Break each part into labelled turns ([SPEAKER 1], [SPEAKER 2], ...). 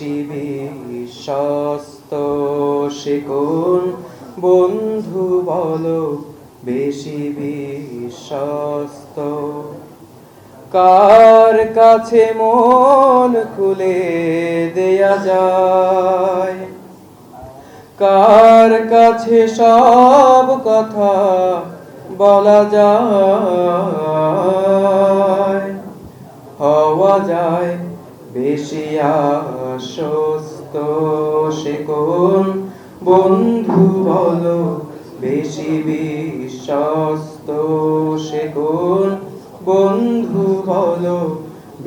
[SPEAKER 1] বেশি বিশ্বস্ত, সে কোন বন্ধু বলো বেশি বিশ্বস্ত? কার কাছে মন খুলে দেয়া যায়, কার কাছে সব কথা বলা যায়, হওয়া যায় বেশি আশ্বস্ত, সে কোন বন্ধু বলো বেশি বিশ্বস্ত? সে কোন বন্ধু বলো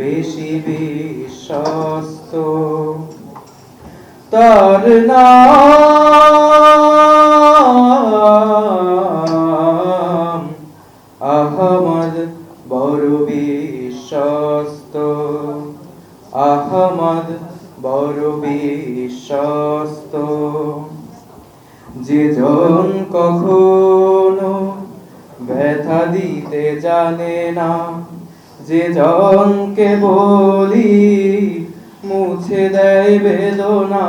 [SPEAKER 1] বেশি বিশ্বস্ত? তার নাম আহমদ, বড় বিশ্বস্ত। আহমদ বড় বিশ্বস্ত। যে জন কখনো ব্যথা দিতে জানে না, যে জনকে বলি মুছে দেয় বেদনা,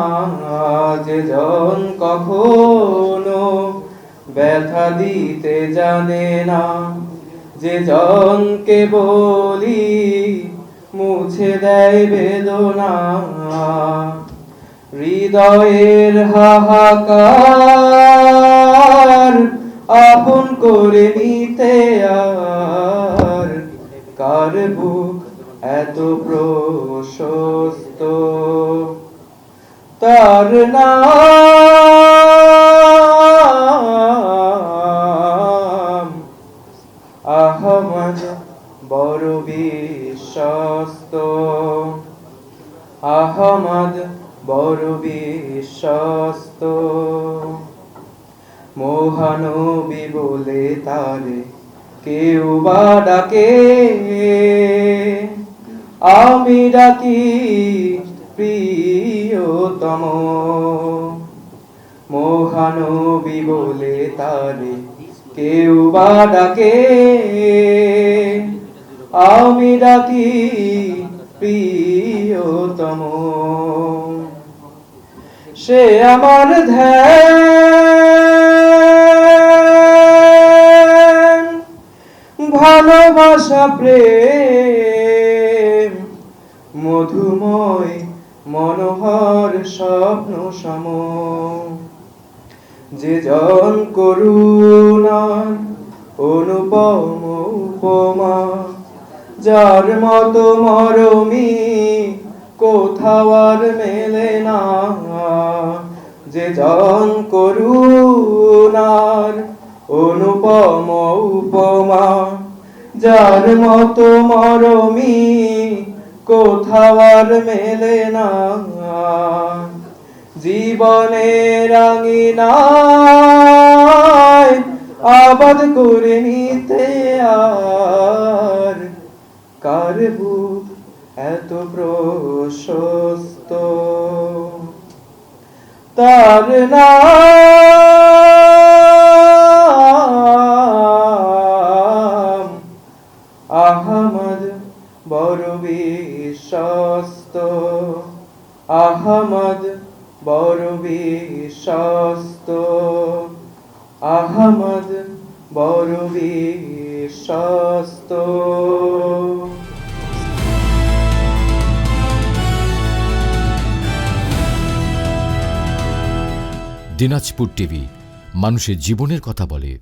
[SPEAKER 1] যে জন কখনো ব্যথা দিতে জানে না, যে জনকে বলি মুছে দেয় বেদনা, হৃদয়ের হাহাকার আপন করে নিতে আর কার বুক এত প্রশস্ত? তার নাম আহমদ, বড় বিশ্বস্ত। আহমদ বড় বিশ্বস্ত। মহানবী বলে তারে কেউ বা ডাকে, আমি ডাকি প্রিয়তম। মহানবী বলে তারে কেউ বা ডাকে, আমি ডাকি প্রিয়তম। সে আমার ধ্যান, ভালোবাসা, প্রেম, মধুময় মনোহর স্বপ্ন সম। যে জন করুণার অনুপম উপমা, যার মতো মরমি কোথাও আর মেলে না। যে জন করুণার অনুপম উপমা, যার মতো মরমি কোথাও আর মেলে না। জীবনের আঙিনায় আবাদ করে নিতে আর কার বুক এত প্রশস্ত? তার নাম আহমদ, বড় বিশ্বস্ত। আহমদ বড় বিশ্বস্ত। আহমদ বড় বিশ্বস্ত।
[SPEAKER 2] দিনাজপুর টিভি মানুষের জীবনের কথা বলে।